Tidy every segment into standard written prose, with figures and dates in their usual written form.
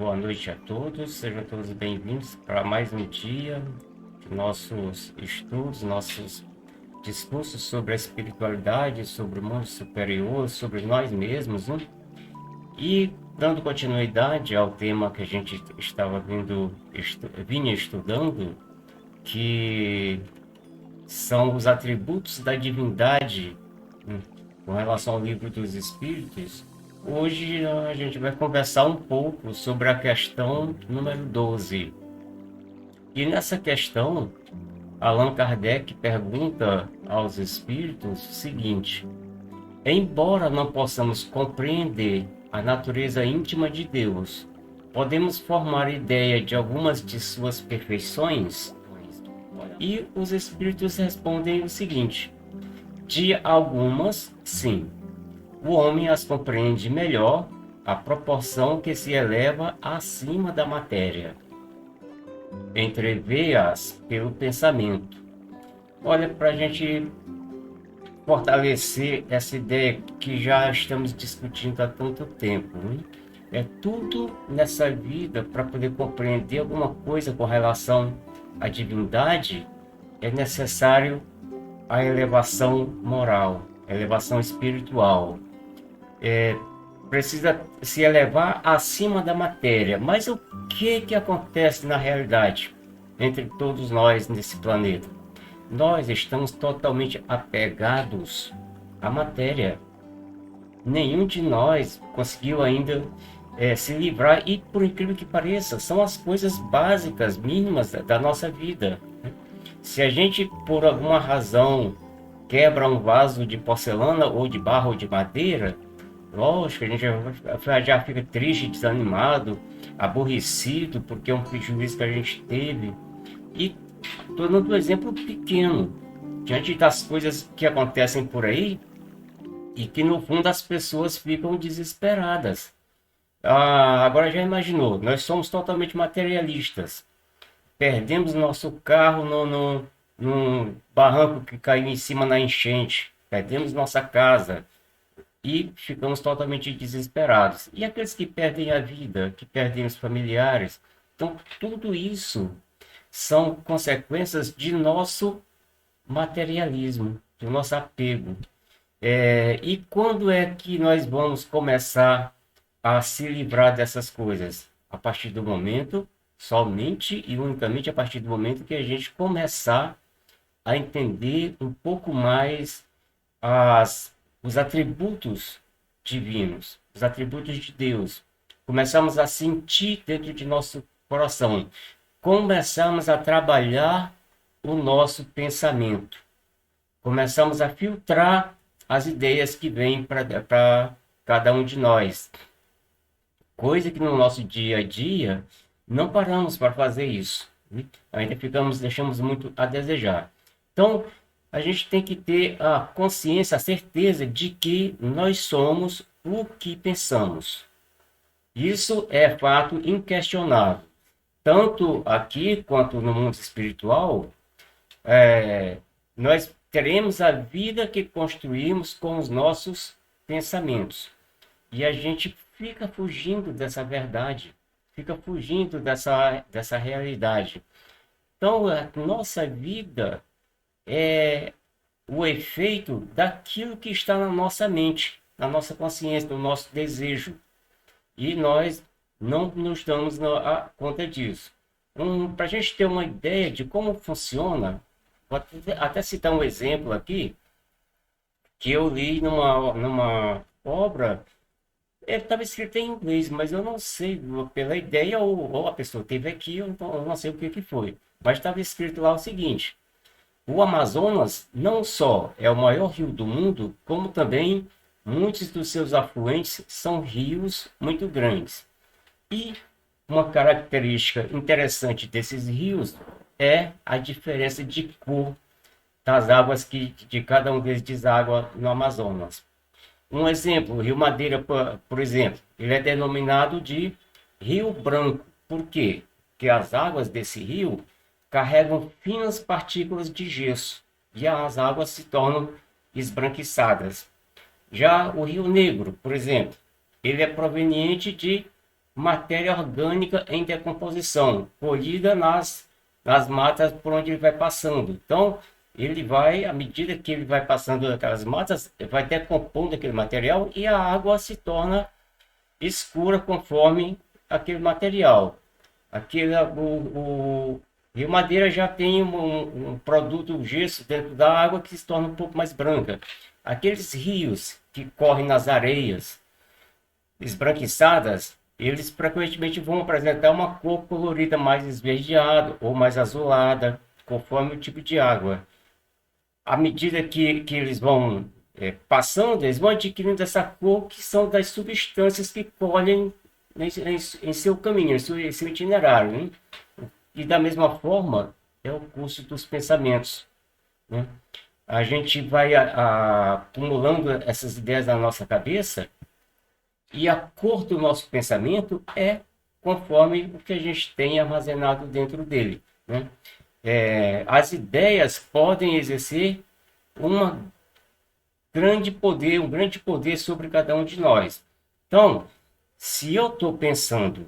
Boa noite a todos, sejam todos bem-vindos para mais um dia de nossos estudos, nossos discursos sobre a espiritualidade, sobre o mundo superior, sobre nós mesmos, né? E dando continuidade ao tema que a gente estava vinha estudando, que são os atributos da divindade, né, com relação ao livro dos Espíritos. Hoje a gente vai conversar um pouco sobre a questão número 12. E nessa questão, Allan Kardec pergunta aos espíritos o seguinte: embora não possamos compreender a natureza íntima de Deus, podemos formar ideia de algumas de suas perfeições? E os espíritos respondem o seguinte: de algumas, sim. O homem as compreende melhor à proporção que se eleva acima da matéria. Entrevê-as pelo pensamento. Olha, para a gente fortalecer essa ideia que já estamos discutindo há tanto tempo, né? É tudo nessa vida, para poder compreender alguma coisa com relação à divindade, é necessário a elevação moral, a elevação espiritual. Precisa se elevar acima da matéria. Mas o que acontece na realidade entre todos nós nesse planeta? Nós estamos totalmente apegados à matéria. Nenhum de nós conseguiu ainda se livrar, e por incrível que pareça, são as coisas básicas, mínimas da nossa vida. Se a gente, por alguma razão, quebra um vaso de porcelana ou de barro ou de madeira, lógico, a gente já fica triste, desanimado, aborrecido, porque é um prejuízo que a gente teve. E estou dando um exemplo pequeno, diante das coisas que acontecem por aí, e que no fundo as pessoas ficam desesperadas. Agora já imaginou, nós somos totalmente materialistas. Perdemos nosso carro no barranco que caiu em cima na enchente. Perdemos nossa casa e ficamos totalmente desesperados. E aqueles que perdem a vida, que perdem os familiares. Então, tudo isso são consequências de nosso materialismo, do nosso apego. E quando é que nós vamos começar a se livrar dessas coisas? A partir do momento, somente e unicamente a partir do momento que a gente começar a entender um pouco mais os atributos divinos, os atributos de Deus. Começamos a sentir dentro de nosso coração. Começamos a trabalhar o nosso pensamento. Começamos a filtrar as ideias que vêm para cada um de nós. Coisa que no nosso dia a dia não paramos para fazer isso. Ainda deixamos muito a desejar. Então, a gente tem que ter a consciência, a certeza de que nós somos o que pensamos. Isso é fato inquestionável. Tanto aqui quanto no mundo espiritual, nós teremos a vida que construímos com os nossos pensamentos. E a gente fica fugindo dessa verdade, fica fugindo dessa realidade. Então, a nossa vida é o efeito daquilo que está na nossa mente, na nossa consciência, no nosso desejo. E nós não nos damos conta disso. Para a gente ter uma ideia de como funciona, vou até citar um exemplo aqui, que eu li numa obra. Estava escrito em inglês, mas eu não sei, pela ideia, ou a pessoa teve aqui, eu não sei o que foi. Mas estava escrito lá o seguinte: o Amazonas não só é o maior rio do mundo, como também muitos dos seus afluentes são rios muito grandes. E uma característica interessante desses rios é a diferença de cor das águas que de cada um deles deságua no Amazonas. Um exemplo, o Rio Madeira, por exemplo, ele é denominado de Rio Branco. Por quê? Porque as águas desse rio carregam finas partículas de gesso e as águas se tornam esbranquiçadas. Já o Rio Negro, por exemplo, ele é proveniente de matéria orgânica em decomposição, colhida nas matas por onde ele vai passando. Então, ele vai, à medida que ele vai passando aquelas matas, vai decompondo aquele material e a água se torna escura conforme aquele material. O Rio Madeira já tem um produto, o gesso, dentro da água que se torna um pouco mais branca. Aqueles rios que correm nas areias esbranquiçadas, eles frequentemente vão apresentar uma cor colorida mais esverdeada ou mais azulada, conforme o tipo de água. À medida que eles vão passando, eles vão adquirindo essa cor que são das substâncias que colhem em seu caminho, em seu itinerário. Né? E da mesma forma, é o curso dos pensamentos. Né? A gente vai acumulando essas ideias na nossa cabeça e a cor do nosso pensamento é conforme o que a gente tem armazenado dentro dele. Né? As ideias podem exercer um grande poder sobre cada um de nós. Então, se eu estou pensando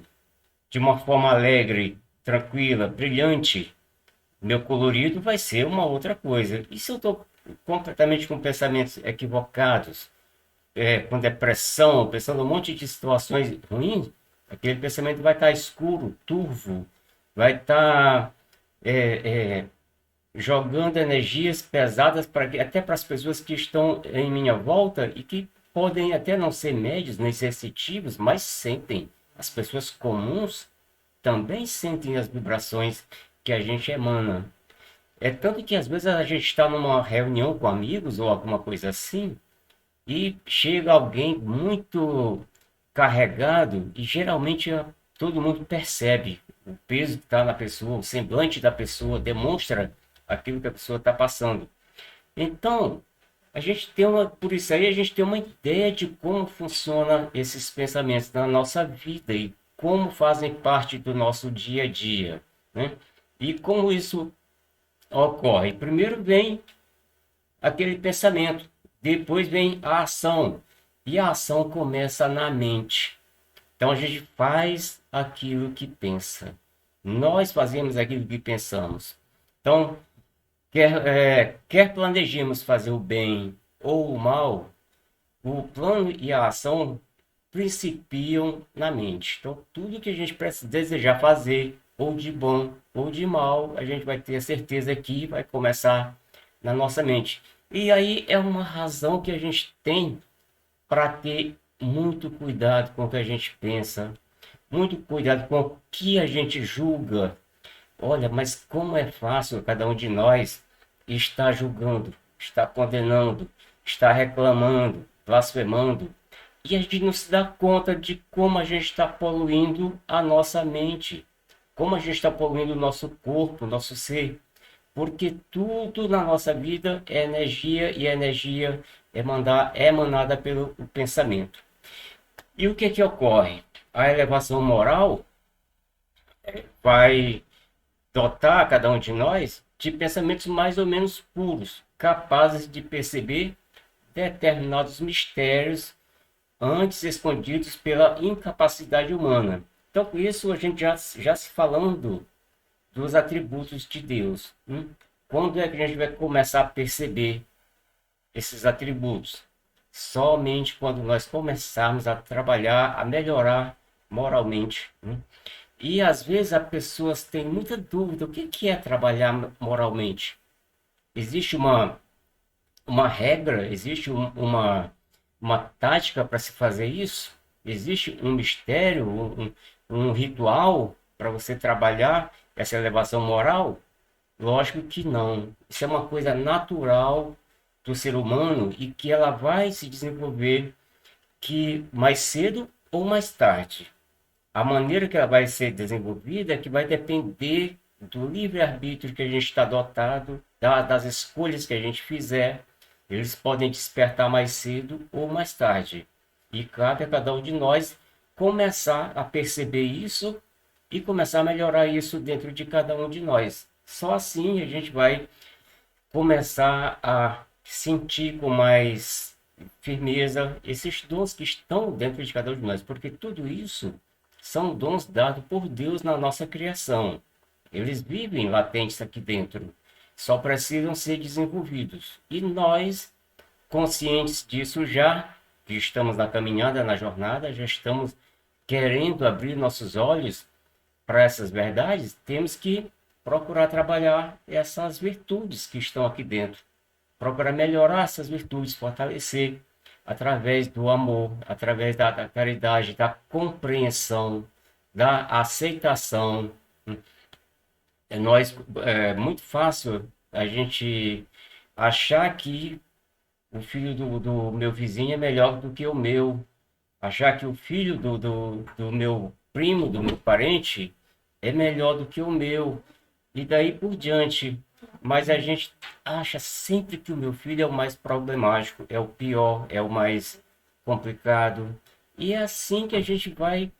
de uma forma alegre, tranquila, brilhante, meu colorido vai ser uma outra coisa. E se eu estou completamente com pensamentos equivocados, com depressão, pensando um monte de situações ruins, aquele pensamento vai estar escuro, turvo, vai estar jogando energias pesadas até para as pessoas que estão em minha volta e que podem até não ser médios nem sensitivos, mas sentem. As pessoas comuns também sentem as vibrações que a gente emana. É tanto que às vezes a gente está numa reunião com amigos ou alguma coisa assim e chega alguém muito carregado e geralmente todo mundo percebe o peso que está na pessoa, o semblante da pessoa demonstra aquilo que a pessoa está passando. Então, por isso aí a gente tem uma ideia de como funcionam esses pensamentos na nossa vida e como fazem parte do nosso dia a dia, né? E como isso ocorre. Primeiro vem aquele pensamento, depois vem a ação, e a ação começa na mente. Então a gente faz aquilo que pensa. Nós fazemos aquilo que pensamos. Então, quer planejemos fazer o bem ou o mal, o plano e a ação principiam na mente. Então, tudo que a gente desejar fazer, ou de bom ou de mal, a gente vai ter a certeza que vai começar na nossa mente. E aí é uma razão que a gente tem para ter muito cuidado com o que a gente pensa, muito cuidado com o que a gente julga. Olha, mas como é fácil cada um de nós estar julgando, estar condenando, estar reclamando, blasfemando, e a gente não se dá conta de como a gente está poluindo a nossa mente, como a gente está poluindo o nosso corpo, o nosso ser. Porque tudo na nossa vida é energia e a energia é emanada pelo pensamento. E o que ocorre? A elevação moral vai dotar cada um de nós de pensamentos mais ou menos puros, capazes de perceber determinados mistérios antes escondidos pela incapacidade humana. Então, com isso, a gente já se falando dos atributos de Deus. Quando é que a gente vai começar a perceber esses atributos? Somente quando nós começarmos a trabalhar, a melhorar moralmente. E às vezes as pessoas têm muita dúvida: o que é trabalhar moralmente? Existe uma regra, existe uma tática para se fazer isso? Existe um mistério, um ritual para você trabalhar essa elevação moral? Lógico que não. Isso é uma coisa natural do ser humano e que ela vai se desenvolver que mais cedo ou mais tarde. A maneira que ela vai ser desenvolvida é que vai depender do livre-arbítrio que a gente está dotado, das escolhas que a gente fizer. Eles podem despertar mais cedo ou mais tarde. E cabe a cada um de nós começar a perceber isso e começar a melhorar isso dentro de cada um de nós. Só assim a gente vai começar a sentir com mais firmeza esses dons que estão dentro de cada um de nós, porque tudo isso são dons dados por Deus na nossa criação. Eles vivem latentes aqui dentro, só precisam ser desenvolvidos. E nós, conscientes disso já, que estamos na caminhada, na jornada, já estamos querendo abrir nossos olhos para essas verdades, temos que procurar trabalhar essas virtudes que estão aqui dentro. Procurar melhorar essas virtudes, fortalecer através do amor, através da caridade, da compreensão, da aceitação. É muito fácil a gente achar que o filho do meu vizinho é melhor do que o meu, achar que o filho do meu primo, do meu parente, é melhor do que o meu, e daí por diante. Mas a gente acha sempre que o meu filho é o mais problemático, é o pior, é o mais complicado. E é assim que a gente vai,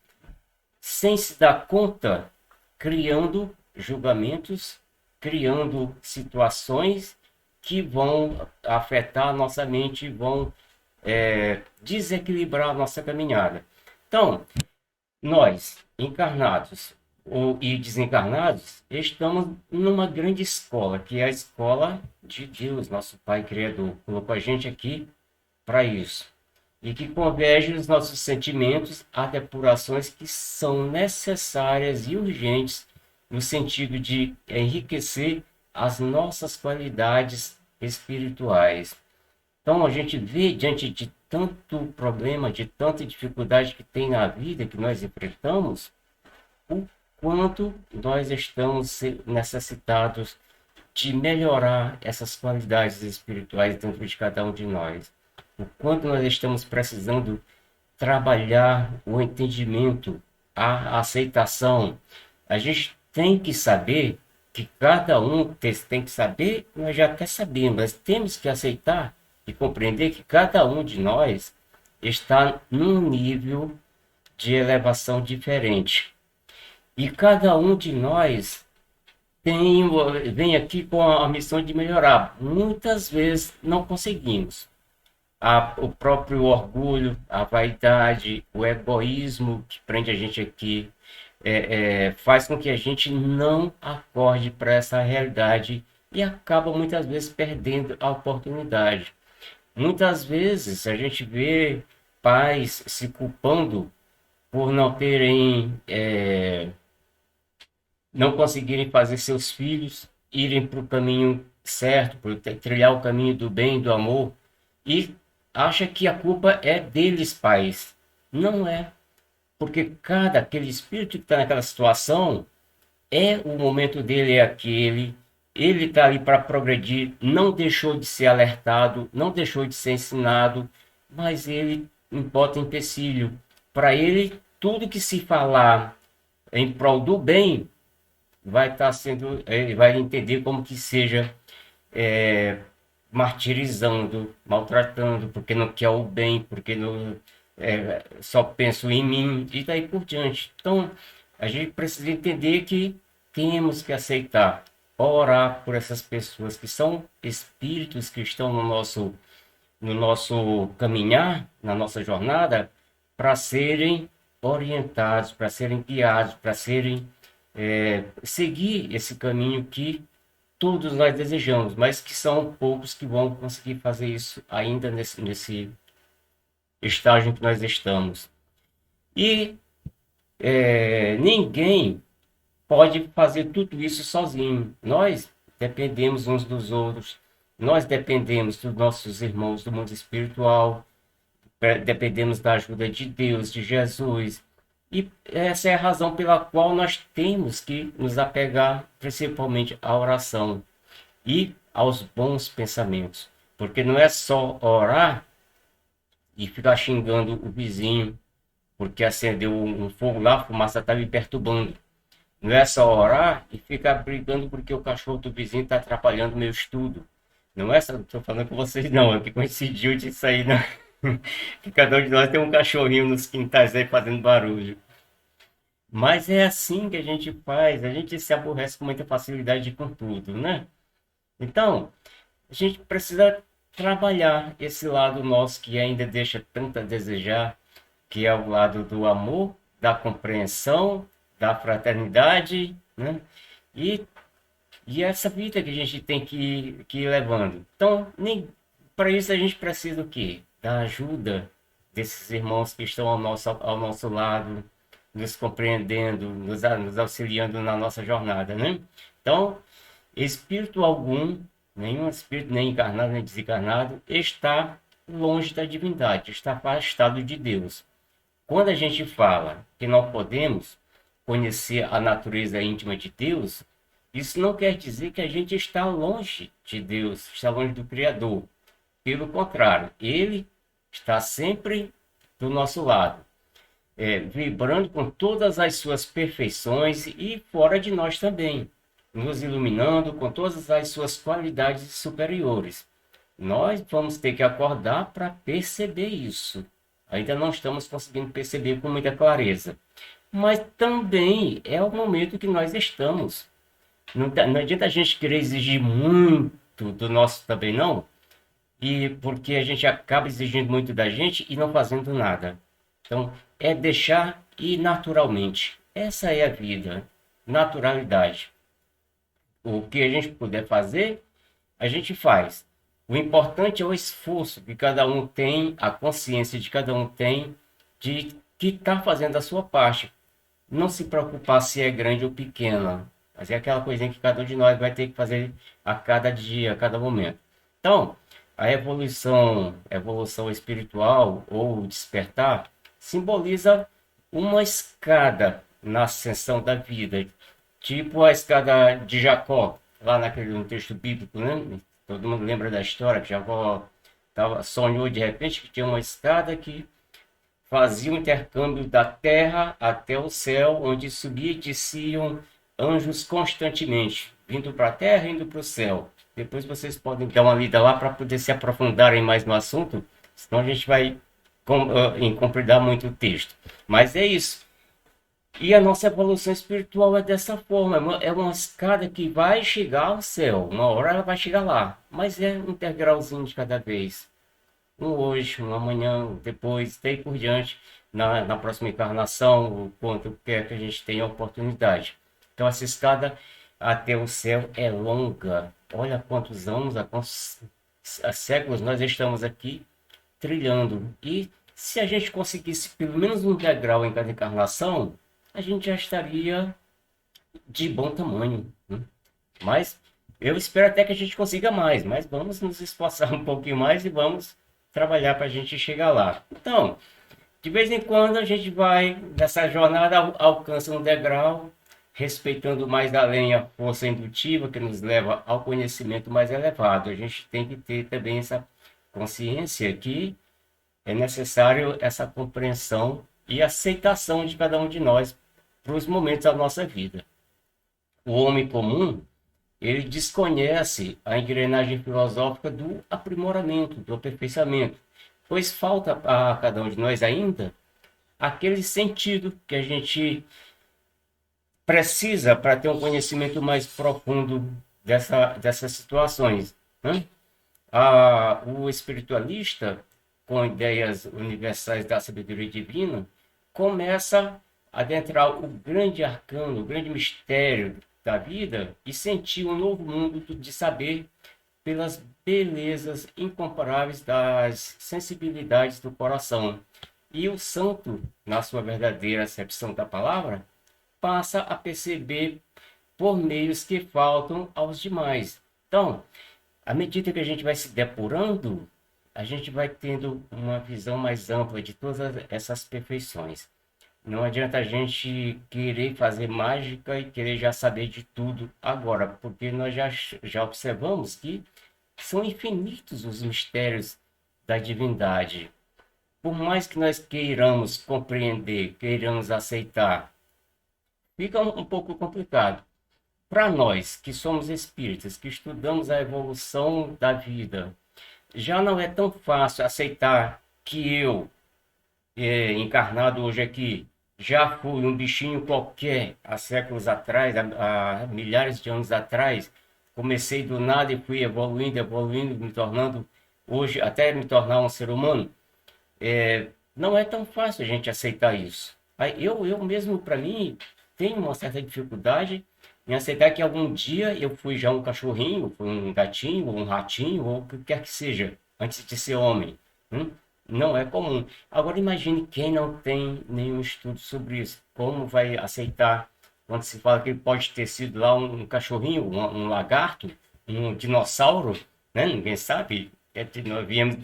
sem se dar conta, criando julgamentos, criando situações que vão afetar a nossa mente, vão desequilibrar a nossa caminhada. Então, nós, encarnados e desencarnados, estamos numa grande escola, que é a escola de Deus, nosso Pai Criador. Colocou a gente aqui para isso. E que converge os nossos sentimentos a depurações que são necessárias e urgentes no sentido de enriquecer as nossas qualidades espirituais. Então, a gente vê, diante de tanto problema, de tanta dificuldade que tem na vida, que nós enfrentamos, o quanto nós estamos necessitados de melhorar essas qualidades espirituais dentro de cada um de nós. O quanto nós estamos precisando trabalhar o entendimento, a aceitação. A gente tem que saber que cada um tem que saber, nós já até sabemos, mas temos que aceitar e compreender que cada um de nós está num nível de elevação diferente. E cada um de nós vem aqui com a missão de melhorar. Muitas vezes não conseguimos. O próprio orgulho, a vaidade, o egoísmo que prende a gente aqui, faz com que a gente não acorde para essa realidade e acaba muitas vezes perdendo a oportunidade. Muitas vezes a gente vê pais se culpando por não terem, não conseguirem fazer seus filhos irem para o caminho certo, por trilhar o caminho do bem, do amor, e acha que a culpa é deles, pais. Não é, porque aquele espírito que está naquela situação, o momento dele é aquele, ele está ali para progredir, não deixou de ser alertado, não deixou de ser ensinado, mas ele bota empecilho. Para ele, tudo que se falar em prol do bem, vai estar sendo, ele vai entender como que seja martirizando, maltratando, porque não quer o bem, porque não, só penso em mim, e daí por diante. Então, a gente precisa entender que temos que aceitar, orar por essas pessoas que são espíritos que estão no nosso caminhar, na nossa jornada, para serem orientados, para serem guiados, para seguir esse caminho que todos nós desejamos, mas que são poucos que vão conseguir fazer isso ainda nesse estágio em que nós estamos. E ninguém pode fazer tudo isso sozinho. Nós dependemos uns dos outros, nós dependemos dos nossos irmãos do mundo espiritual, dependemos da ajuda de Deus, de Jesus. E essa é a razão pela qual nós temos que nos apegar principalmente à oração e aos bons pensamentos. Porque não é só orar e ficar xingando o vizinho, porque acendeu um fogo lá, a fumaça está me perturbando. Não é só orar e ficar brigando porque o cachorro do vizinho está atrapalhando o meu estudo. Não é só, estou falando com vocês não, é que coincidiu disso aí, né? Que cada um de nós tem um cachorrinho nos quintais aí fazendo barulho. Mas é assim que a gente faz, a gente se aborrece com muita facilidade com tudo, né? Então, a gente precisa trabalhar esse lado nosso que ainda deixa tanto a desejar, que é o lado do amor da compreensão, da fraternidade, né? E, e essa vida que a gente tem que ir levando. Então, para isso a gente precisa o quê? Da ajuda desses irmãos que estão ao nosso lado, nos compreendendo, nos auxiliando na nossa jornada, né? Então, espírito algum, nenhum espírito, nem encarnado, nem desencarnado, está longe da divindade, está afastado de Deus. Quando a gente fala que não podemos conhecer a natureza íntima de Deus, isso não quer dizer que a gente está longe de Deus, está longe do Criador. Pelo contrário, Ele está sempre do nosso lado, vibrando com todas as suas perfeições e fora de nós também, nos iluminando com todas as suas qualidades superiores. Nós vamos ter que acordar para perceber isso. Ainda não estamos conseguindo perceber com muita clareza. Mas também é o momento que nós estamos. Não adianta a gente querer exigir muito do nosso também, não. E porque a gente acaba exigindo muito da gente e não fazendo nada. Então, é deixar ir naturalmente. Essa é a vida. Naturalidade. O que a gente puder fazer, a gente faz. O importante é o esforço que cada um tem, a consciência de cada um tem, de que está fazendo a sua parte. Não se preocupar se é grande ou pequena, mas é aquela coisinha que cada um de nós vai ter que fazer a cada dia, a cada momento. Então, a evolução espiritual ou despertar, simboliza uma escada na ascensão da vida, tipo a escada de Jacó, lá no texto bíblico, né? Todo mundo lembra da história que Jacó sonhou de repente que tinha uma escada que fazia o intercâmbio da terra até o céu, onde subia e desciam anjos constantemente, vindo para a terra e indo para o céu. Depois vocês podem dar uma lida lá para poder se aprofundarem mais no assunto, senão a gente vai compridar muito o texto. Mas é isso. E a nossa evolução espiritual é dessa forma, é uma escada que vai chegar ao céu, uma hora ela vai chegar lá, mas é um degrauzinho de cada vez. Um hoje, um amanhã, depois, daí por diante, na próxima encarnação, o quanto quer que a gente tenha a oportunidade. Então essa escada até o céu é longa. Olha quantos anos, há séculos nós estamos aqui trilhando. E se a gente conseguisse pelo menos um degrau em cada encarnação, a gente já estaria de bom tamanho, né? Mas eu espero até que a gente consiga mais, mas vamos nos esforçar um pouquinho mais e vamos trabalhar para a gente chegar lá. Então, de vez em quando a gente vai nessa jornada, alcança um degrau, respeitando mais além a força indutiva que nos leva ao conhecimento mais elevado. A gente tem que ter também essa consciência que é necessário essa compreensão e aceitação de cada um de nós para os momentos da nossa vida. O homem comum, ele desconhece a engrenagem filosófica do aprimoramento, do aperfeiçoamento, pois falta a cada um de nós ainda aquele sentido que a gente precisa para ter um conhecimento mais profundo dessas situações, né? O espiritualista, com ideias universais da sabedoria divina, começa a adentrar o grande arcano, o grande mistério da vida e sentir um novo mundo de saber pelas belezas incomparáveis das sensibilidades do coração. E o santo, na sua verdadeira acepção da palavra, passa a perceber por meios que faltam aos demais. Então, à medida que a gente vai se depurando, a gente vai tendo uma visão mais ampla de todas essas perfeições. Não adianta a gente querer fazer mágica e querer já saber de tudo agora, porque nós já observamos que são infinitos os mistérios da divindade. Por mais que nós queiramos compreender, queiramos aceitar, fica um pouco complicado. Para nós que somos espíritas, que estudamos a evolução da vida, já não é tão fácil aceitar que eu, encarnado hoje aqui, já fui um bichinho qualquer há séculos atrás, há milhares de anos atrás. Comecei do nada e fui evoluindo, me tornando, hoje, até me tornar um ser humano. Não é tão fácil a gente aceitar isso. Aí eu mesmo, para mim, tenho uma certa dificuldade em aceitar que algum dia eu fui já um cachorrinho, fui um gatinho, ou um ratinho, ou o que quer que seja, antes de ser homem. Hum? Não é comum. Agora imagine quem não tem nenhum estudo sobre isso. Como vai aceitar quando se fala que ele pode ter sido lá um cachorrinho, um lagarto, um dinossauro, né? Ninguém sabe. Nós viemos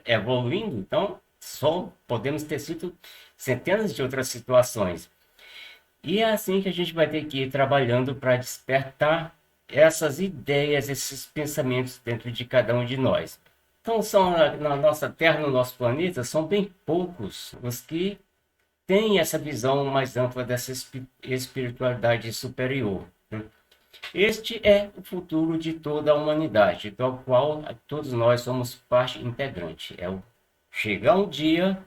evoluindo, então só podemos ter sido centenas de outras situações. E é assim que a gente vai ter que ir trabalhando para despertar essas ideias, esses pensamentos dentro de cada um de nós. Então, são na nossa Terra, no nosso planeta, são bem poucos os que têm essa visão mais ampla dessa espiritualidade superior, né? Este é o futuro de toda a humanidade, do qual todos nós somos parte integrante. Chegar um dia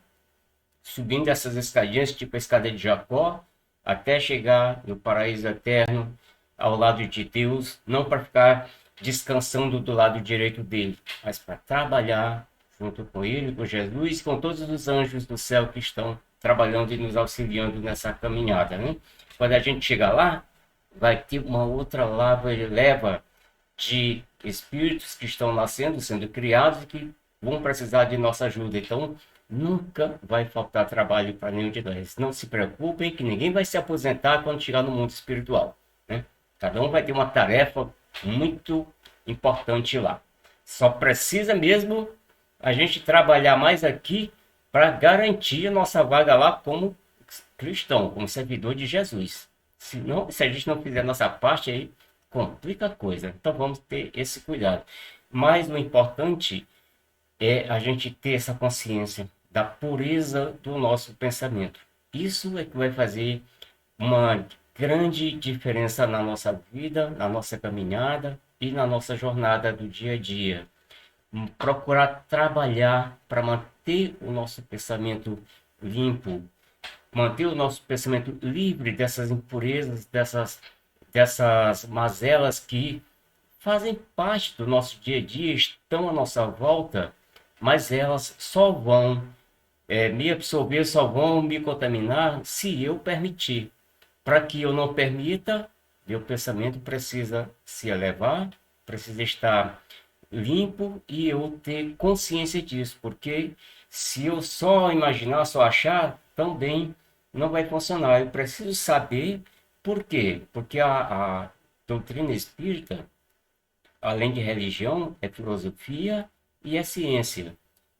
subindo essas escadinhas, tipo a escada de Jacó, até chegar no paraíso eterno, ao lado de Deus, não para ficar descansando do lado direito dele, mas para trabalhar junto com ele, com Jesus, com todos os anjos do céu que estão trabalhando e nos auxiliando nessa caminhada, né? Quando a gente chegar lá, vai ter uma outra leva de espíritos que estão nascendo, sendo criados, e que vão precisar de nossa ajuda. Então, nunca vai faltar trabalho para nenhum de nós. Não se preocupem que ninguém vai se aposentar quando chegar no mundo espiritual, né? Cada um vai ter uma tarefa muito importante lá. Só precisa mesmo a gente trabalhar mais aqui para garantir a nossa vaga lá como cristão, como servidor de Jesus. Se a gente não fizer a nossa parte, aí complica a coisa. Então vamos ter esse cuidado. Mas o importante é a gente ter essa consciência da pureza do nosso pensamento. Isso é que vai fazer uma grande diferença na nossa vida, na nossa caminhada e na nossa jornada do dia a dia. Procurar trabalhar para manter o nosso pensamento limpo, manter o nosso pensamento livre dessas impurezas, dessas mazelas que fazem parte do nosso dia a dia, estão à nossa volta, mas elas só vão me absorver, só vão me contaminar se eu permitir. Para que eu não permita, meu pensamento precisa se elevar, precisa estar limpo e eu ter consciência disso, porque se eu só imaginar, só achar, também não vai funcionar. Eu preciso saber por quê? Porque a doutrina espírita, além de religião, é filosofia e é ciência.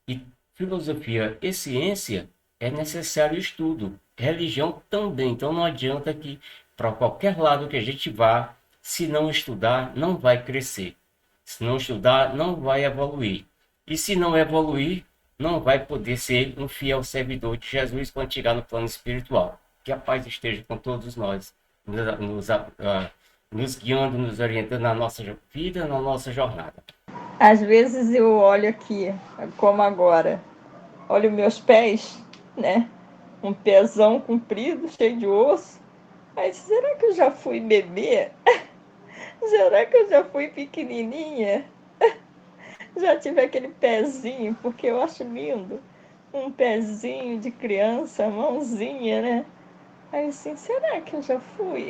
E filosofia e ciência é necessário estudo. Religião também. Então não adianta que para qualquer lado que a gente vá, se não estudar, não vai crescer. Se não estudar, não vai evoluir. E se não evoluir, não vai poder ser um fiel servidor de Jesus quando chegar no plano espiritual. Que a paz esteja com todos nós, nos guiando, nos orientando na nossa vida, na nossa jornada. Às vezes eu olho aqui, como agora, olho meus pés, né? Um pezão comprido, cheio de osso. Aí, será que eu já fui bebê? Será que eu já fui pequenininha? Já tive aquele pezinho, porque eu acho lindo. Um pezinho de criança, mãozinha, né? Aí assim, será que eu já fui?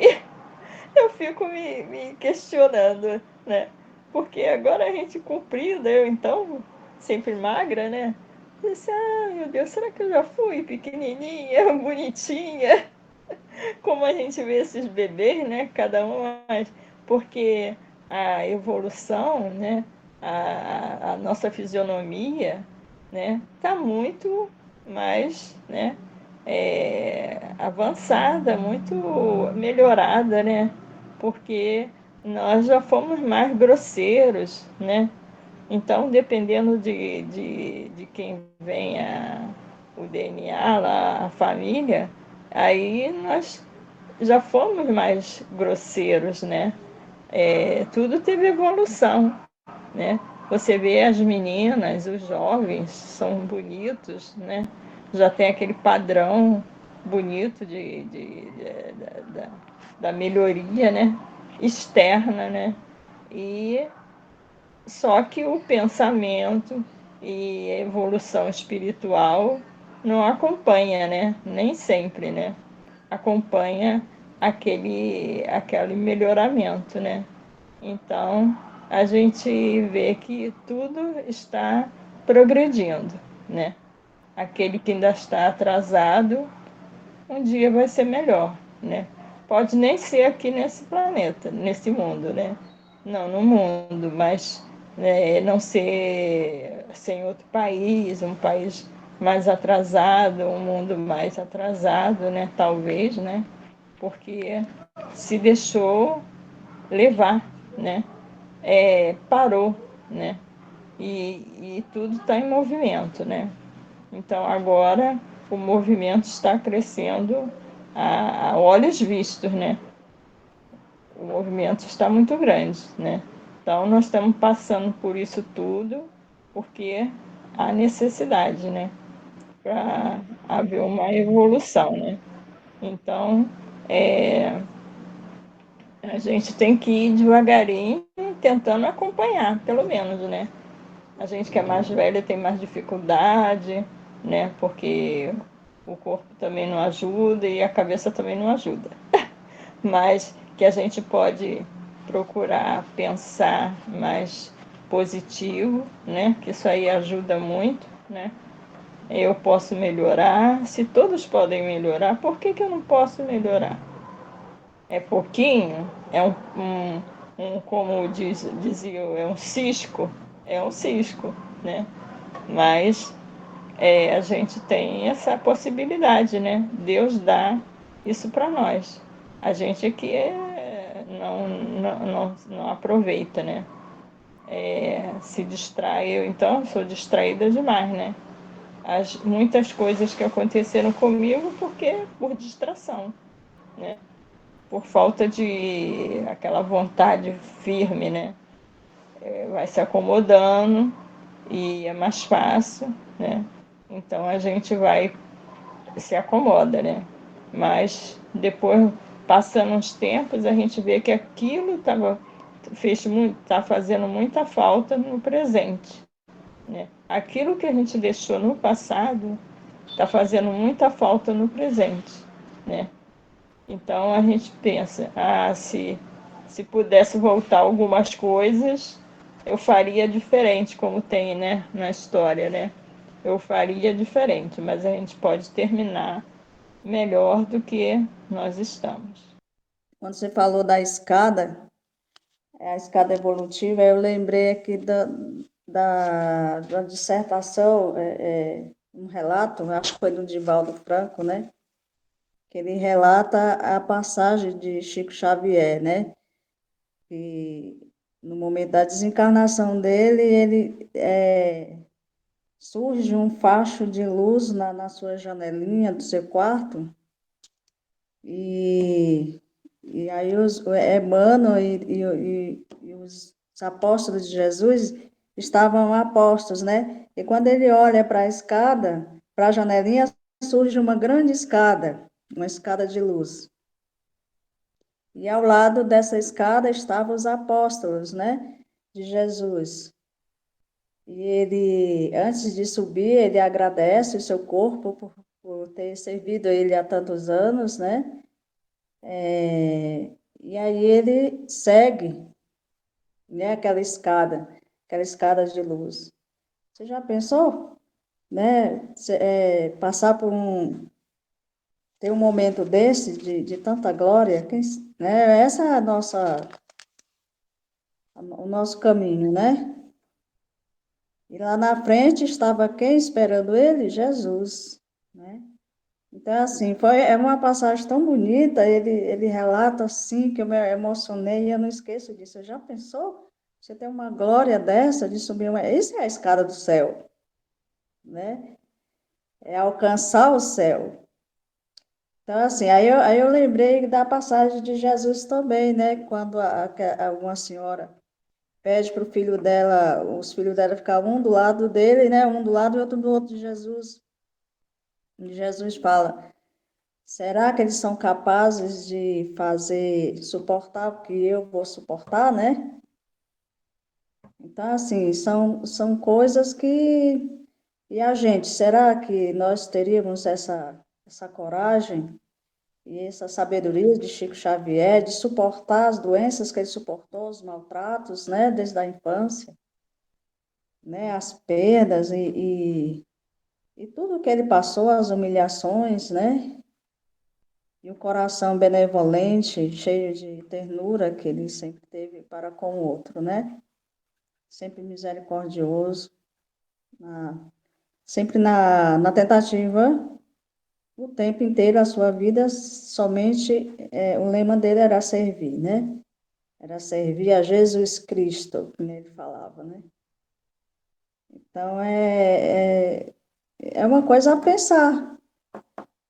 Eu fico me questionando, né? Porque agora a gente comprida, eu então, sempre magra, né? Disse, ah, meu Deus, será que eu já fui pequenininha, bonitinha? Como a gente vê esses bebês, né? Cada um mais. Porque a evolução, né? A nossa fisionomia, né? Tá muito mais, né? Avançada, muito melhorada, né? Porque nós já fomos mais grosseiros, né? Então, dependendo de quem venha o DNA, lá, a família, aí nós já fomos mais grosseiros, né? Tudo teve evolução, né? Você vê as meninas, os jovens são bonitos, né? Já tem aquele padrão bonito da melhoria, né? Externa, né? E só que o pensamento e a evolução espiritual não acompanha, né? Nem sempre, né? Acompanha aquele melhoramento, né? Então, a gente vê que tudo está progredindo, né? Aquele que ainda está atrasado, um dia vai ser melhor, né? Pode nem ser aqui nesse planeta, nesse mundo, né? Não, no mundo, mas não ser em outro país, um país mais atrasado, um mundo mais atrasado, né? Talvez, né? Porque se deixou levar, né? Parou, né? E tudo está em movimento, né? Então agora o movimento está crescendo a olhos vistos, né? O movimento está muito grande, né? Então nós estamos passando por isso tudo porque há necessidade, né? Para haver uma evolução, né? Então a gente tem que ir devagarinho tentando acompanhar, pelo menos, né? A gente que é mais velha tem mais dificuldade, né? Porque o corpo também não ajuda e a cabeça também não ajuda. Mas que a gente pode procurar pensar mais positivo, né? Que isso aí ajuda muito, né? Eu posso melhorar. Se todos podem melhorar, por que eu não posso melhorar? É pouquinho? Como dizia, é um cisco? É um cisco, né? Mas a gente tem essa possibilidade, né? Deus dá isso para nós. A gente aqui não aproveita, né? Se distrai. Eu, então, sou distraída demais, né? Muitas coisas que aconteceram comigo por distração, né? Por falta de aquela vontade firme, né? Vai se acomodando e é mais fácil, né? Então a gente vai se acomoda, né? Mas depois, passando uns tempos, a gente vê que aquilo tá fazendo muita falta no presente, né? Aquilo que a gente deixou no passado está fazendo muita falta no presente, né? Então a gente pensa, se pudesse voltar algumas coisas, eu faria diferente, como tem, né, na história, né? Eu faria diferente, mas a gente pode terminar melhor do que nós estamos. Quando você falou da escada, a escada evolutiva, eu lembrei aqui da dissertação, um relato, acho que foi do Divaldo Franco, né? Que ele relata a passagem de Chico Xavier, né? Que no momento da desencarnação dele, surge um facho de luz na sua janelinha do seu quarto, e, e aí Emmanuel e os apóstolos de Jesus estavam apostos, né? E quando ele olha para a escada, para a janelinha, surge uma grande escada, uma escada de luz. E ao lado dessa escada estavam os apóstolos, né, de Jesus. E ele, antes de subir, ele agradece o seu corpo por ter servido a ele há tantos anos, né? E aí ele segue, né, aquela escada de luz. Você já pensou, né, passar ter um momento desse de tanta glória, né? Essa é o nosso caminho, né? E lá na frente estava quem esperando ele? Jesus, né? Então, assim, é uma passagem tão bonita, ele relata assim, que eu me emocionei e eu não esqueço disso. Você já pensou? Você tem uma glória dessa de subir uma... Isso é a escada do céu, né? É alcançar o céu. Então, assim, aí eu lembrei da passagem de Jesus também, né? Quando uma senhora pede para o filho dela, os filhos dela ficar um do lado dele, né? Um do lado e outro do outro de Jesus. E Jesus fala: será que eles são capazes de suportar o que eu vou suportar, né? Então, assim, são coisas que E a gente, será que nós teríamos essa coragem e essa sabedoria de Chico Xavier de suportar as doenças que ele suportou, os maltratos, né, desde a infância, né, as perdas e tudo que ele passou, as humilhações, né, e o coração benevolente, cheio de ternura que ele sempre teve para com o outro, né, sempre misericordioso, sempre na tentativa, o tempo inteiro, a sua vida, somente, o lema dele era servir, né, era servir a Jesus Cristo, como ele falava, né. Então, é uma coisa a pensar,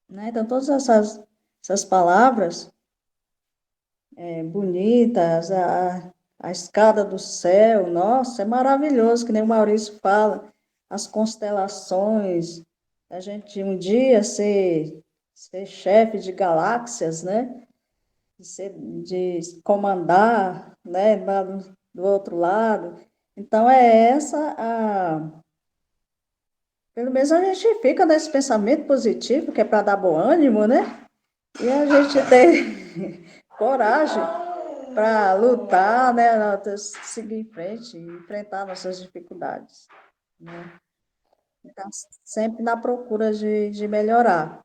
né? Então, todas essas palavras bonitas, a escada do céu, nossa, é maravilhoso, que nem o Maurício fala, as constelações, a gente um dia ser chefe de galáxias, né? De comandar, né? Lá do outro lado. Então, é essa pelo menos a gente fica nesse pensamento positivo, que é para dar bom ânimo, né? E a gente tem coragem para lutar, né? Seguir em frente, enfrentar nossas dificuldades, né? Então, sempre na procura de melhorar.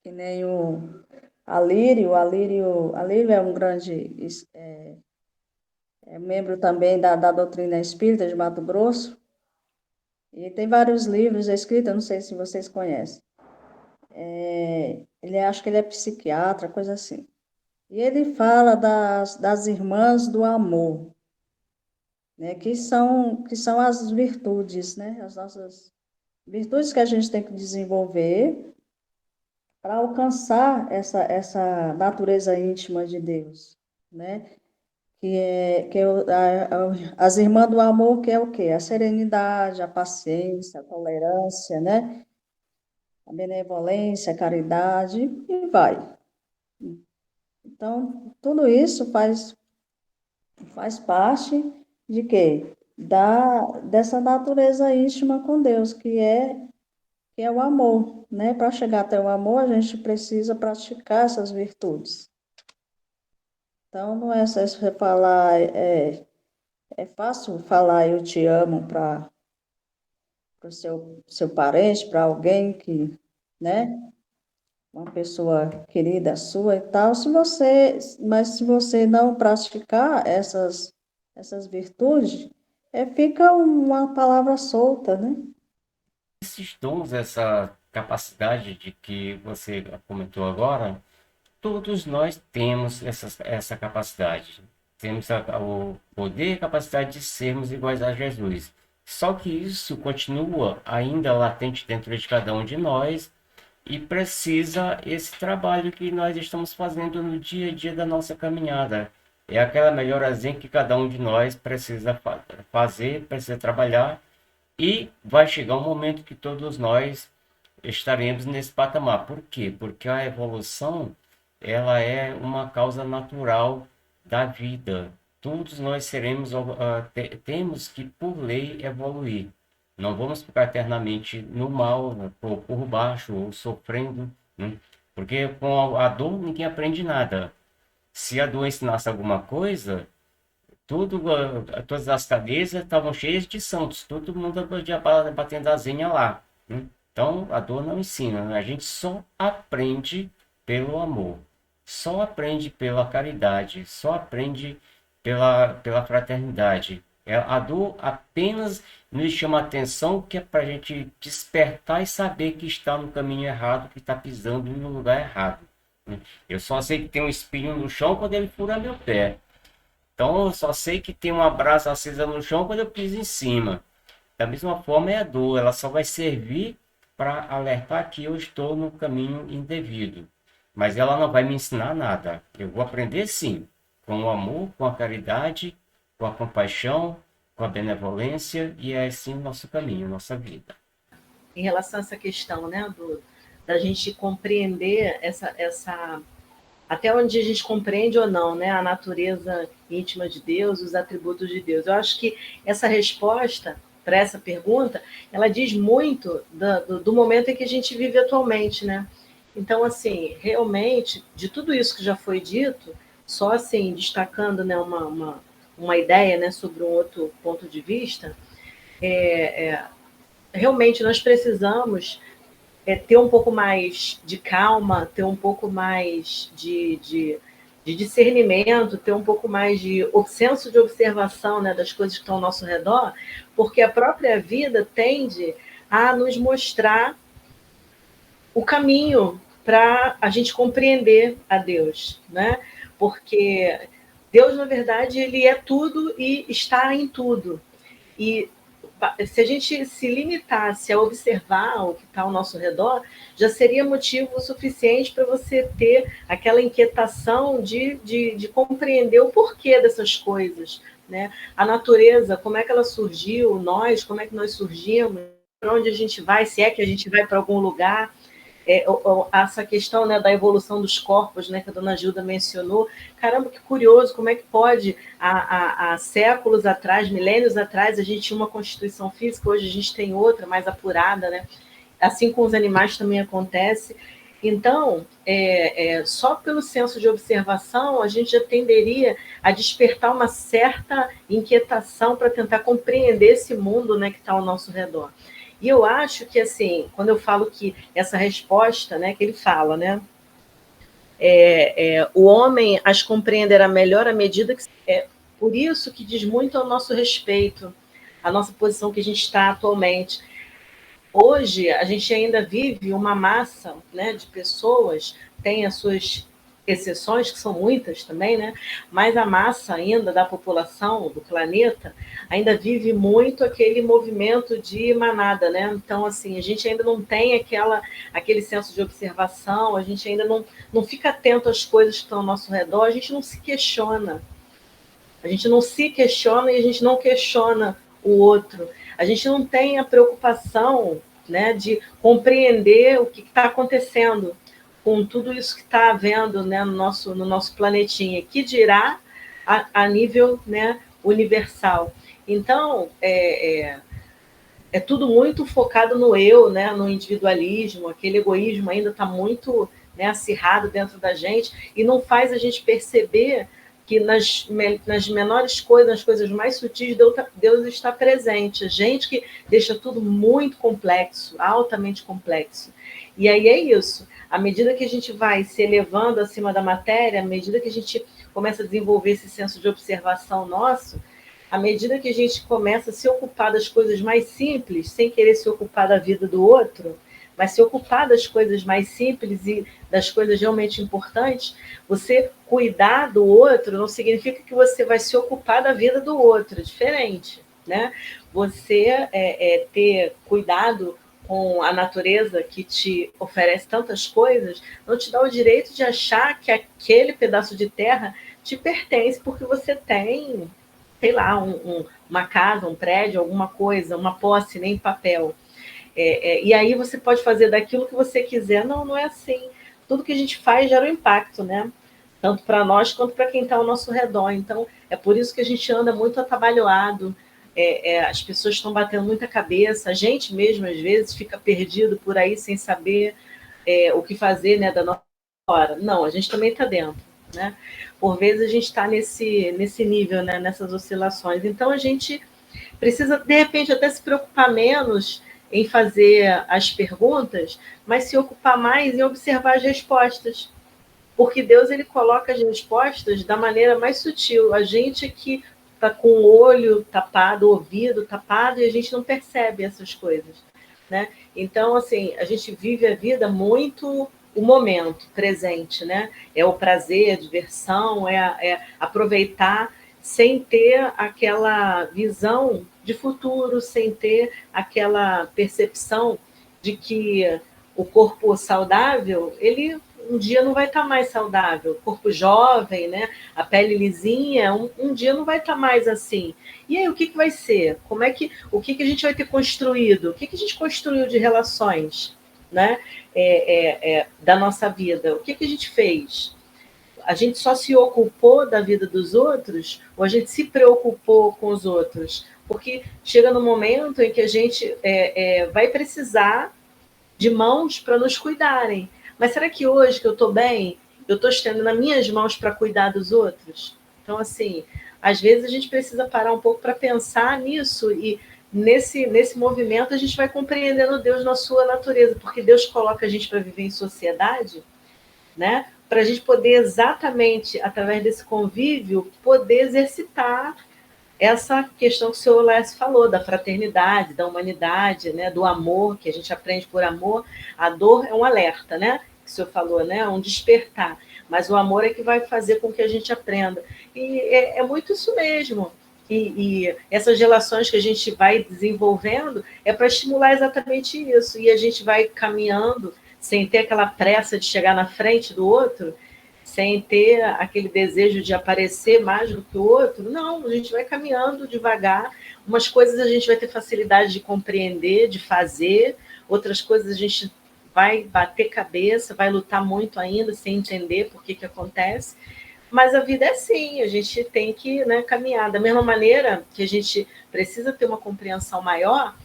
Que nem Alírio é um grande membro também da doutrina espírita de Mato Grosso, e tem vários livros escritos, eu não sei se vocês conhecem. Acho que ele é psiquiatra, coisa assim. E ele fala das irmãs do amor, né, que são as virtudes, né, as nossas virtudes que a gente tem que desenvolver para alcançar essa natureza íntima de Deus, né, as irmãs do amor, que é o quê? A serenidade, a paciência, a tolerância, né, a benevolência, a caridade, e vai. Então, tudo isso faz parte de quê? Dessa natureza íntima com Deus, que é o amor, né? Para chegar até o amor, a gente precisa praticar essas virtudes. Então, não é só você falar, é fácil falar eu te amo para o seu parente, para alguém que, né? Uma pessoa querida sua e tal, mas se você não praticar essas virtudes, fica uma palavra solta, né? Esses dons, essa capacidade de que você comentou agora, todos nós temos essa capacidade. Temos o poder e a capacidade de sermos iguais a Jesus. Só que isso continua ainda latente dentro de cada um de nós e precisa esse trabalho que nós estamos fazendo no dia a dia da nossa caminhada. É aquela melhorazinha que cada um de nós precisa fazer, precisa trabalhar, e vai chegar um momento que todos nós estaremos nesse patamar. Por quê? Porque a evolução, ela é uma causa natural da vida. Todos nós temos que, por lei, evoluir. Não vamos ficar eternamente no mal, né, por baixo, ou sofrendo, né? Porque com a dor ninguém aprende nada. Se a dor ensinasse alguma coisa, todas as cadeias estavam cheias de santos, todo mundo podia batendo asinha lá, né? Então, a dor não ensina, né? A gente só aprende pelo amor, só aprende pela caridade, só aprende pela fraternidade. A dor apenas nos chama a atenção, que é para a gente despertar e saber que está no caminho errado, que está pisando no lugar errado, né? Eu só sei que tem um espinho no chão quando ele fura meu pé. Então, eu só sei que tem uma brasa acesa no chão quando eu piso em cima. Da mesma forma é a dor, ela só vai servir para alertar que eu estou no caminho indevido. Mas ela não vai me ensinar nada. Eu vou aprender sim, com o amor, com a caridade, com a compaixão, com a benevolência, e é assim o nosso caminho, nossa vida. Em relação a essa questão, né, da gente compreender até onde a gente compreende ou não, né, a natureza íntima de Deus, os atributos de Deus. Eu acho que essa resposta para essa pergunta, ela diz muito do momento em que a gente vive atualmente, né? Então, assim, realmente, de tudo isso que já foi dito, só assim, destacando, né, uma ideia, né, sobre um outro ponto de vista, realmente nós precisamos ter um pouco mais de calma, ter um pouco mais de discernimento, ter um pouco mais de senso de observação, né, das coisas que estão ao nosso redor, porque a própria vida tende a nos mostrar o caminho para a gente compreender a Deus, né? Porque Deus, na verdade, ele é tudo e está em tudo. E se a gente se limitasse a observar o que está ao nosso redor, já seria motivo suficiente para você ter aquela inquietação de compreender o porquê dessas coisas, né? A natureza, como é que ela surgiu, nós, como é que nós surgimos, para onde a gente vai, se é que a gente vai para algum lugar. Essa questão, né, da evolução dos corpos, né, que a dona Gilda mencionou, caramba, que curioso, como é que pode, há séculos atrás, milênios atrás, a gente tinha uma constituição física, hoje a gente tem outra, mais apurada, né? Assim com os animais também acontece. Então, só pelo senso de observação, a gente já tenderia a despertar uma certa inquietação para tentar compreender esse mundo, né, que está ao nosso redor. E eu acho que, assim, quando eu falo que essa resposta, né, que ele fala, né, o homem as compreenderá melhor à medida que... por isso que diz muito ao nosso respeito, a nossa posição que a gente está atualmente. Hoje, a gente ainda vive uma massa, né, de pessoas, tem as suas exceções, que são muitas também, né? Mas a massa ainda da população do planeta ainda vive muito aquele movimento de manada, né? Então, assim, a gente ainda não tem aquele senso de observação, a gente ainda não fica atento às coisas que estão ao nosso redor, a gente não se questiona. A gente não se questiona e a gente não questiona o outro. A gente não tem a preocupação, né, de compreender o que está acontecendo com tudo isso que está havendo, né, no nosso planetinha, que dirá a nível, né, universal. Então, é tudo muito focado no eu, né, no individualismo, aquele egoísmo ainda está muito, né, acirrado dentro da gente e não faz a gente perceber que nas menores coisas, nas coisas mais sutis, Deus está presente. A gente que deixa tudo muito complexo, altamente complexo. E aí é isso. À medida que a gente vai se elevando acima da matéria, à medida que a gente começa a desenvolver esse senso de observação nosso, à medida que a gente começa a se ocupar das coisas mais simples, sem querer se ocupar da vida do outro, mas se ocupar das coisas mais simples e das coisas realmente importantes, você cuidar do outro não significa que você vai se ocupar da vida do outro, é diferente, né? Você ter cuidado com a natureza que te oferece tantas coisas, não te dá o direito de achar que aquele pedaço de terra te pertence porque você tem, sei lá, uma casa, um prédio, alguma coisa, uma posse, nem papel. E aí você pode fazer daquilo que você quiser. Não, não é assim. Tudo que a gente faz gera um impacto, né? Tanto para nós quanto para quem está ao nosso redor. Então, é por isso que a gente anda muito atabalhoado. As pessoas estão batendo muita cabeça. A gente mesmo, às vezes, fica perdido por aí sem saber o que fazer, né, da nossa hora. Não, a gente também está dentro, né? Por vezes a gente está nesse nível, né, nessas oscilações. Então, a gente precisa, de repente, até se preocupar menos em fazer as perguntas, mas se ocupar mais em observar as respostas. Porque Deus, ele coloca as respostas da maneira mais sutil. A gente que está com o olho tapado, o ouvido tapado, e a gente não percebe essas coisas, né? Então, assim, a gente vive a vida muito o momento presente, né? É o prazer, a diversão, é aproveitar sem ter aquela visão de futuro, sem ter aquela percepção de que o corpo saudável, ele um dia não vai estar mais saudável. O corpo jovem, né? A pele lisinha, um dia não vai estar mais assim. E aí, o que vai ser? O que a gente vai ter construído? O que a gente construiu de relações, né? Da nossa vida? O que a gente fez? A gente só se ocupou da vida dos outros ou a gente se preocupou com os outros? Porque chega no momento em que a gente vai precisar de mãos para nos cuidarem. Mas será que hoje que eu estou bem, eu estou estendendo as minhas mãos para cuidar dos outros? Então, assim, às vezes a gente precisa parar um pouco para pensar nisso e nesse movimento a gente vai compreendendo Deus na sua natureza, porque Deus coloca a gente para viver em sociedade, né? Para a gente poder exatamente, através desse convívio, poder exercitar essa questão que o senhor Lécio falou, da fraternidade, da humanidade, né, do amor, que a gente aprende por amor. A dor é um alerta, né, que o senhor falou, né, um despertar. Mas o amor é que vai fazer com que a gente aprenda. E é muito isso mesmo. E essas relações que a gente vai desenvolvendo é para estimular exatamente isso. E a gente vai caminhando sem ter aquela pressa de chegar na frente do outro, sem ter aquele desejo de aparecer mais do que o outro. Não, a gente vai caminhando devagar. Umas coisas a gente vai ter facilidade de compreender, de fazer, outras coisas a gente vai bater cabeça, vai lutar muito ainda sem entender por que acontece. Mas a vida é assim, a gente tem que, né, caminhar. Da mesma maneira que a gente precisa ter uma compreensão maior,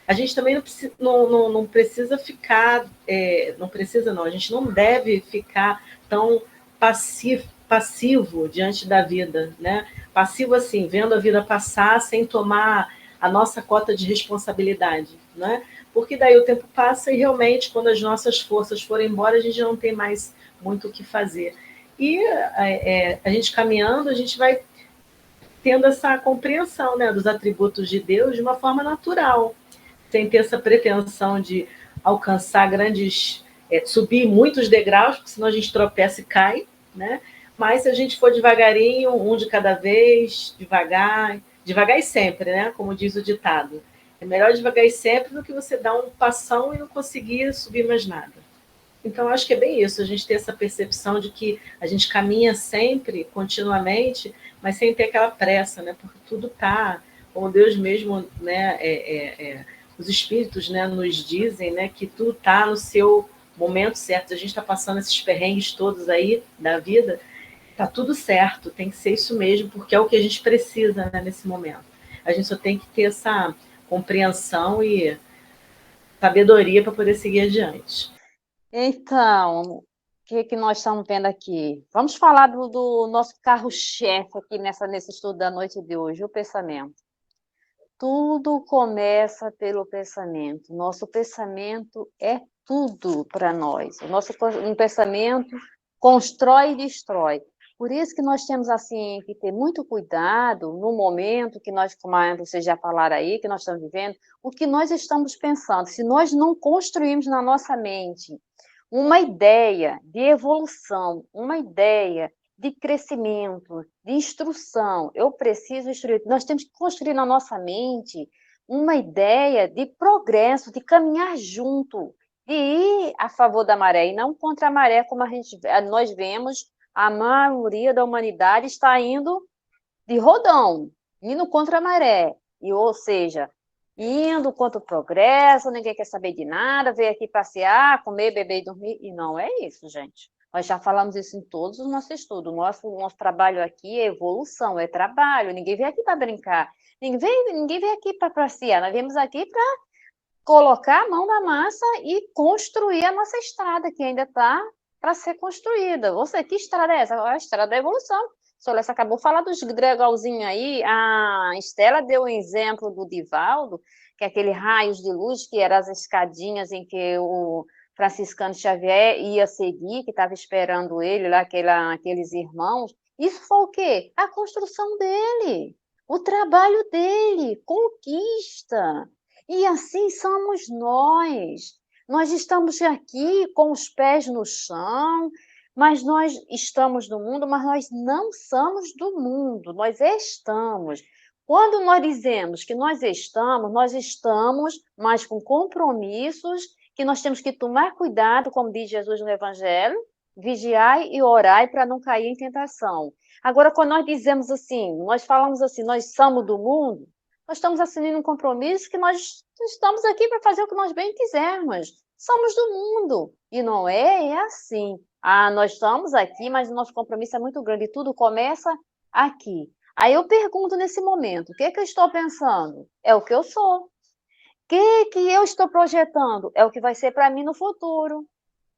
a gente também não precisa ficar, não precisa não, a gente não deve ficar tão passivo diante da vida, né? Passivo assim, vendo a vida passar sem tomar a nossa cota de responsabilidade, né? Porque daí o tempo passa e realmente quando as nossas forças forem embora a gente não tem mais muito o que fazer. E a gente caminhando, a gente vai tendo essa compreensão, né, dos atributos de Deus de uma forma natural, sem ter essa pretensão de alcançar grandes, subir muitos degraus, porque senão a gente tropeça e cai, né? Mas se a gente for devagarinho, um de cada vez, devagar, devagar e sempre, né? Como diz o ditado. É melhor devagar e sempre do que você dar um passão e não conseguir subir mais nada. Então, acho que é bem isso, a gente ter essa percepção de que a gente caminha sempre, continuamente, mas sem ter aquela pressa, né? Porque tudo está, como Deus mesmo, né? Os espíritos, né, nos dizem, né, que tudo está no seu momento certo. A gente está passando esses perrengues todos aí da vida, está tudo certo, tem que ser isso mesmo, porque é o que a gente precisa, né, nesse momento. A gente só tem que ter essa compreensão e sabedoria para poder seguir adiante. Então, o que nós estamos vendo aqui? Vamos falar do nosso carro-chefe aqui nesse estudo da noite de hoje, o pensamento. Tudo começa pelo pensamento. Nosso pensamento é tudo para nós. O nosso pensamento constrói e destrói. Por isso que nós temos assim que ter muito cuidado no momento que nós, como vocês já falaram aí, que nós estamos vivendo, o que nós estamos pensando. Se nós não construímos na nossa mente uma ideia de evolução, uma ideia de crescimento, de instrução, eu preciso instruir. Nós temos que construir na nossa mente uma ideia de progresso, de caminhar junto, de ir a favor da maré e não contra a maré, como nós vemos, a maioria da humanidade está indo de rodão, indo contra a maré, ou seja, indo contra o progresso, ninguém quer saber de nada, veio aqui passear, comer, beber e dormir, e não é isso, gente. Nós já falamos isso em todos os nossos estudos. Nosso trabalho aqui é evolução, é trabalho. Ninguém veio aqui para brincar. Ninguém veio aqui para passear. Nós viemos aqui para colocar a mão na massa e construir a nossa estrada, que ainda está para ser construída. Que estrada é essa? A estrada da evolução. A Solessa acabou de falar dos degrauzinhos aí. A Estela deu um exemplo do Divaldo, que é aquele raios de luz, que eram as escadinhas em que o Franciscano Xavier ia seguir, que estava esperando ele lá, aqueles irmãos. Isso foi o quê? A construção dele, o trabalho dele, conquista. E assim somos nós. Nós estamos aqui com os pés no chão, mas nós estamos no mundo, mas nós não somos do mundo, nós estamos. Quando nós dizemos que nós estamos, mas com compromissos, que nós temos que tomar cuidado, como diz Jesus no Evangelho, vigiai e orai para não cair em tentação. Agora, quando nós dizemos assim, nós falamos assim, nós somos do mundo, nós estamos assumindo um compromisso que nós estamos aqui para fazer o que nós bem quisermos. Somos do mundo. E não é assim. Nós estamos aqui, mas o nosso compromisso é muito grande. E tudo começa aqui. Aí eu pergunto nesse momento, o que é que eu estou pensando? É o que eu sou. O que eu estou projetando? É o que vai ser para mim no futuro. O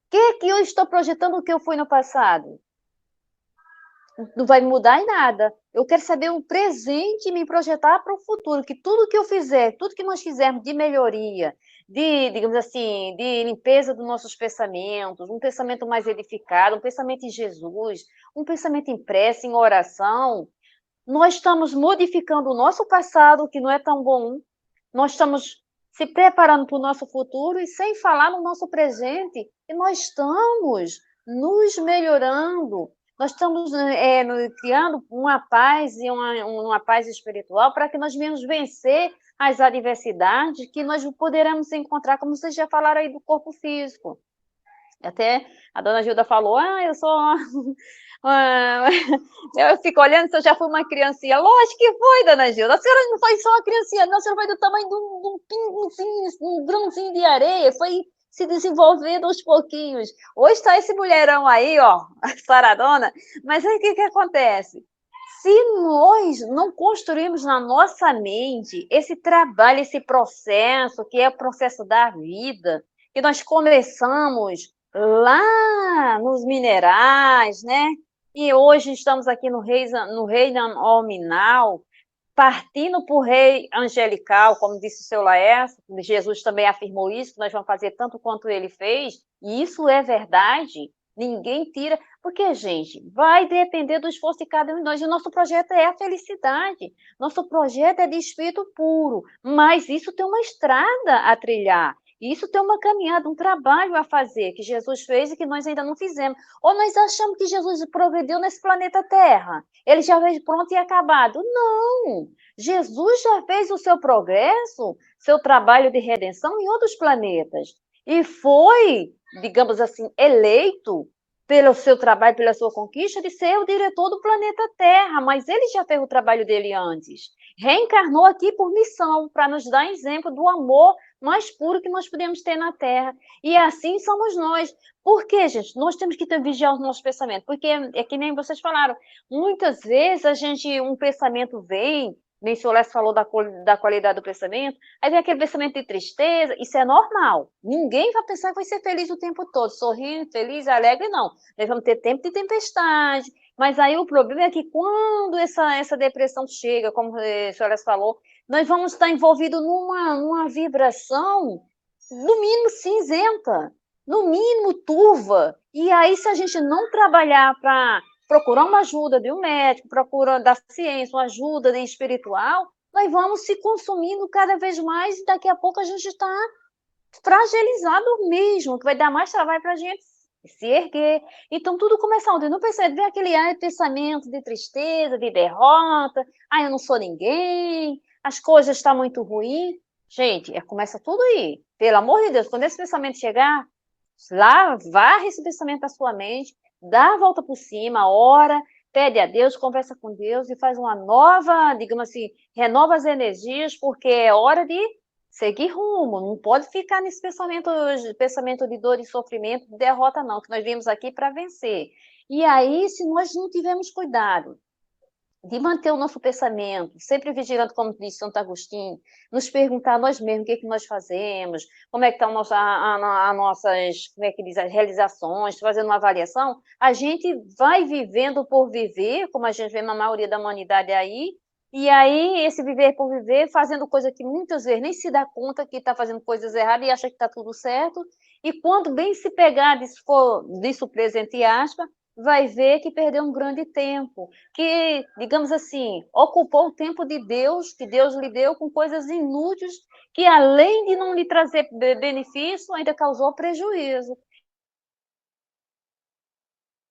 que eu estou projetando o que eu fui no passado? Não vai mudar em nada. Eu quero saber o presente e me projetar para o futuro, que tudo que eu fizer, tudo que nós fizermos de melhoria, de, digamos assim, de limpeza dos nossos pensamentos, um pensamento mais edificado, um pensamento em Jesus, um pensamento em prece, em oração, nós estamos modificando o nosso passado, que não é tão bom, nós estamos se preparando para o nosso futuro e sem falar no nosso presente, e nós estamos nos melhorando, nós estamos criando uma paz e uma paz espiritual para que nós venhamos vencer as adversidades que nós poderemos encontrar, como vocês já falaram aí do corpo físico. Até a dona Gilda falou, eu sou eu fico olhando se eu já fui uma criancinha. Lógico que foi, dona Gilda. A senhora não foi só uma criancinha, não. A senhora foi do tamanho de um pingozinho, um grãozinho de areia. Foi se desenvolvendo aos pouquinhos. Hoje está esse mulherão aí, ó, saradona. Mas aí o que acontece? Se nós não construirmos na nossa mente esse trabalho, esse processo, que é o processo da vida, que nós começamos lá nos minerais, né? E hoje estamos aqui no reino nominal, partindo para o rei angelical, como disse o seu Laércio, Jesus também afirmou isso, que nós vamos fazer tanto quanto ele fez, e isso é verdade, ninguém tira, porque, gente, vai depender do esforço de cada um de nós, e o nosso projeto é a felicidade, nosso projeto é de espírito puro, mas isso tem uma estrada a trilhar, isso tem uma caminhada, um trabalho a fazer, que Jesus fez e que nós ainda não fizemos. Ou nós achamos que Jesus progrediu nesse planeta Terra? Ele já veio pronto e acabado? Não! Jesus já fez o seu progresso, seu trabalho de redenção em outros planetas. E foi, digamos assim, eleito pelo seu trabalho, pela sua conquista, de ser o diretor do planeta Terra. Mas ele já fez o trabalho dele antes. Reencarnou aqui por missão, para nos dar exemplo do amor mais puro que nós podemos ter na Terra. E assim somos nós. Por quê, gente? Nós temos que vigiar os nossos pensamentos. Porque é que nem vocês falaram. Muitas vezes um pensamento vem, nem o senhor Lécio falou da qualidade do pensamento, aí vem aquele pensamento de tristeza, isso é normal. Ninguém vai pensar que vai ser feliz o tempo todo, sorrindo, feliz, alegre, não. Nós vamos ter tempo de tempestade. Mas aí o problema é que quando essa depressão chega, como o senhor Lécio falou, nós vamos estar envolvidos numa vibração, no mínimo cinzenta, no mínimo turva. E aí, se a gente não trabalhar para procurar uma ajuda de um médico, procurar da ciência, uma ajuda de espiritual, nós vamos se consumindo cada vez mais e daqui a pouco a gente está fragilizado mesmo, que vai dar mais trabalho para a gente se erguer. Então, tudo começa onde? Não percebe, vem aquele pensamento de tristeza, de derrota, eu não sou ninguém, as coisas estão muito ruins. Gente, começa tudo aí. Pelo amor de Deus, quando esse pensamento chegar, lá, varre esse pensamento da sua mente, dá a volta por cima, ora, pede a Deus, conversa com Deus e faz uma nova, digamos assim, renova as energias, porque é hora de seguir rumo, não pode ficar nesse pensamento de dor e sofrimento, de derrota não, que nós viemos aqui para vencer. E aí, se nós não tivermos cuidado de manter o nosso pensamento, sempre vigilando, como disse Santo Agostinho, nos perguntar a nós mesmos o que é que nós fazemos, como é que estão as nossas, como é que diz, as realizações, fazendo uma avaliação, a gente vai vivendo por viver, como a gente vê na maioria da humanidade aí, e aí esse viver por viver, fazendo coisa que muitas vezes nem se dá conta que está fazendo coisas erradas e acha que está tudo certo, e quando bem se pegar, se for de surpresa, entre aspas, vai ver que perdeu um grande tempo, que, digamos assim, ocupou o tempo de Deus, que Deus lhe deu com coisas inúteis, que além de não lhe trazer benefício, ainda causou prejuízo.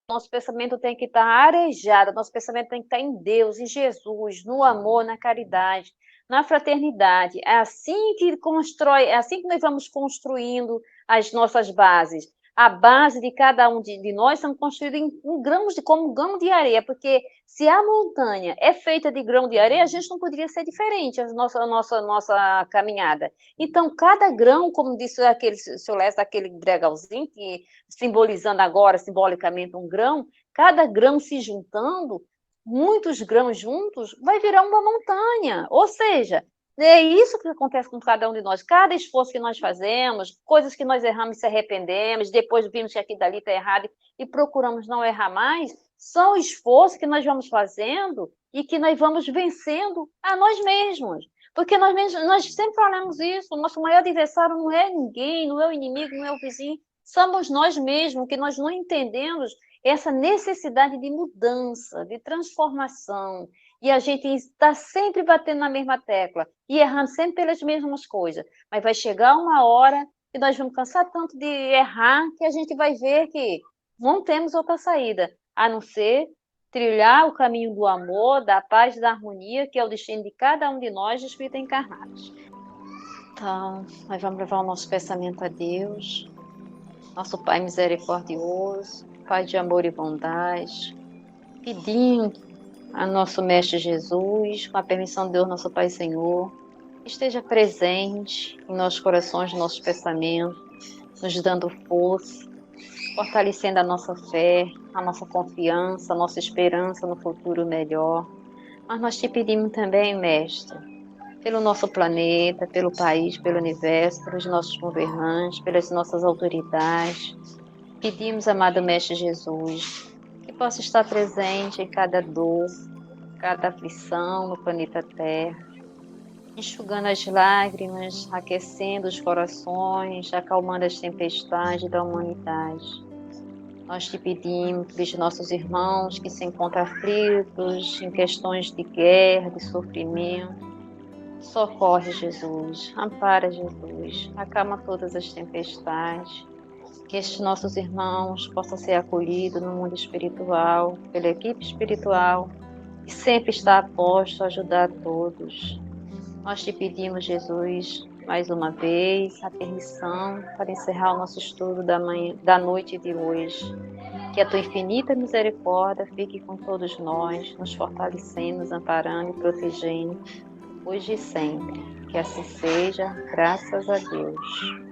Nosso pensamento tem que estar arejado, nosso pensamento tem que estar em Deus, em Jesus, no amor, na caridade, na fraternidade. É assim que constrói, é assim que nós vamos construindo as nossas bases. A base de cada um de nós são construídas como um grão de areia, porque se a montanha é feita de grão de areia, a gente não poderia ser diferente a nossa caminhada. Então, cada grão, como disse aquele seu Lécio, aquele bregalzinho, que simbolizando agora, simbolicamente, um grão, cada grão se juntando, muitos grãos juntos, vai virar uma montanha. Ou seja, é isso que acontece com cada um de nós. Cada esforço que nós fazemos, coisas que nós erramos e se arrependemos, depois vimos que aquilo dali está errado e procuramos não errar mais, são esforços que nós vamos fazendo e que nós vamos vencendo a nós mesmos. Porque nós sempre falamos isso, o nosso maior adversário não é ninguém, não é o inimigo, não é o vizinho, somos nós mesmos, que nós não entendemos essa necessidade de mudança, de transformação, e a gente está sempre batendo na mesma tecla, e errando sempre pelas mesmas coisas, mas vai chegar uma hora que nós vamos cansar tanto de errar, que a gente vai ver que não temos outra saída, a não ser trilhar o caminho do amor, da paz e da harmonia, que é o destino de cada um de nós, de espírito encarnados. Então, nós vamos levar o nosso pensamento a Deus, nosso Pai misericordioso, Pai de amor e bondade, pedindo a nosso Mestre Jesus, com a permissão de Deus, nosso Pai e Senhor, esteja presente em nossos corações, em nossos pensamentos, nos dando força, fortalecendo a nossa fé, a nossa confiança, a nossa esperança no futuro melhor. Mas nós te pedimos também, Mestre, pelo nosso planeta, pelo país, pelo universo, pelos nossos governantes, pelas nossas autoridades. Pedimos, amado Mestre Jesus, que possa estar presente em cada dor, cada aflição no planeta Terra, enxugando as lágrimas, aquecendo os corações, acalmando as tempestades da humanidade. Nós te pedimos pelos nossos irmãos que se encontram aflitos em questões de guerra, de sofrimento. Socorre, Jesus, ampara, Jesus, acalma todas as tempestades. Que estes nossos irmãos possam ser acolhidos no mundo espiritual, pela equipe espiritual, e sempre está aposto a ajudar todos. Nós te pedimos, Jesus, mais uma vez, a permissão para encerrar o nosso estudo da noite de hoje. Que a tua infinita misericórdia fique com todos nós, nos fortalecendo, nos amparando e protegendo, hoje e sempre. Que assim seja, graças a Deus.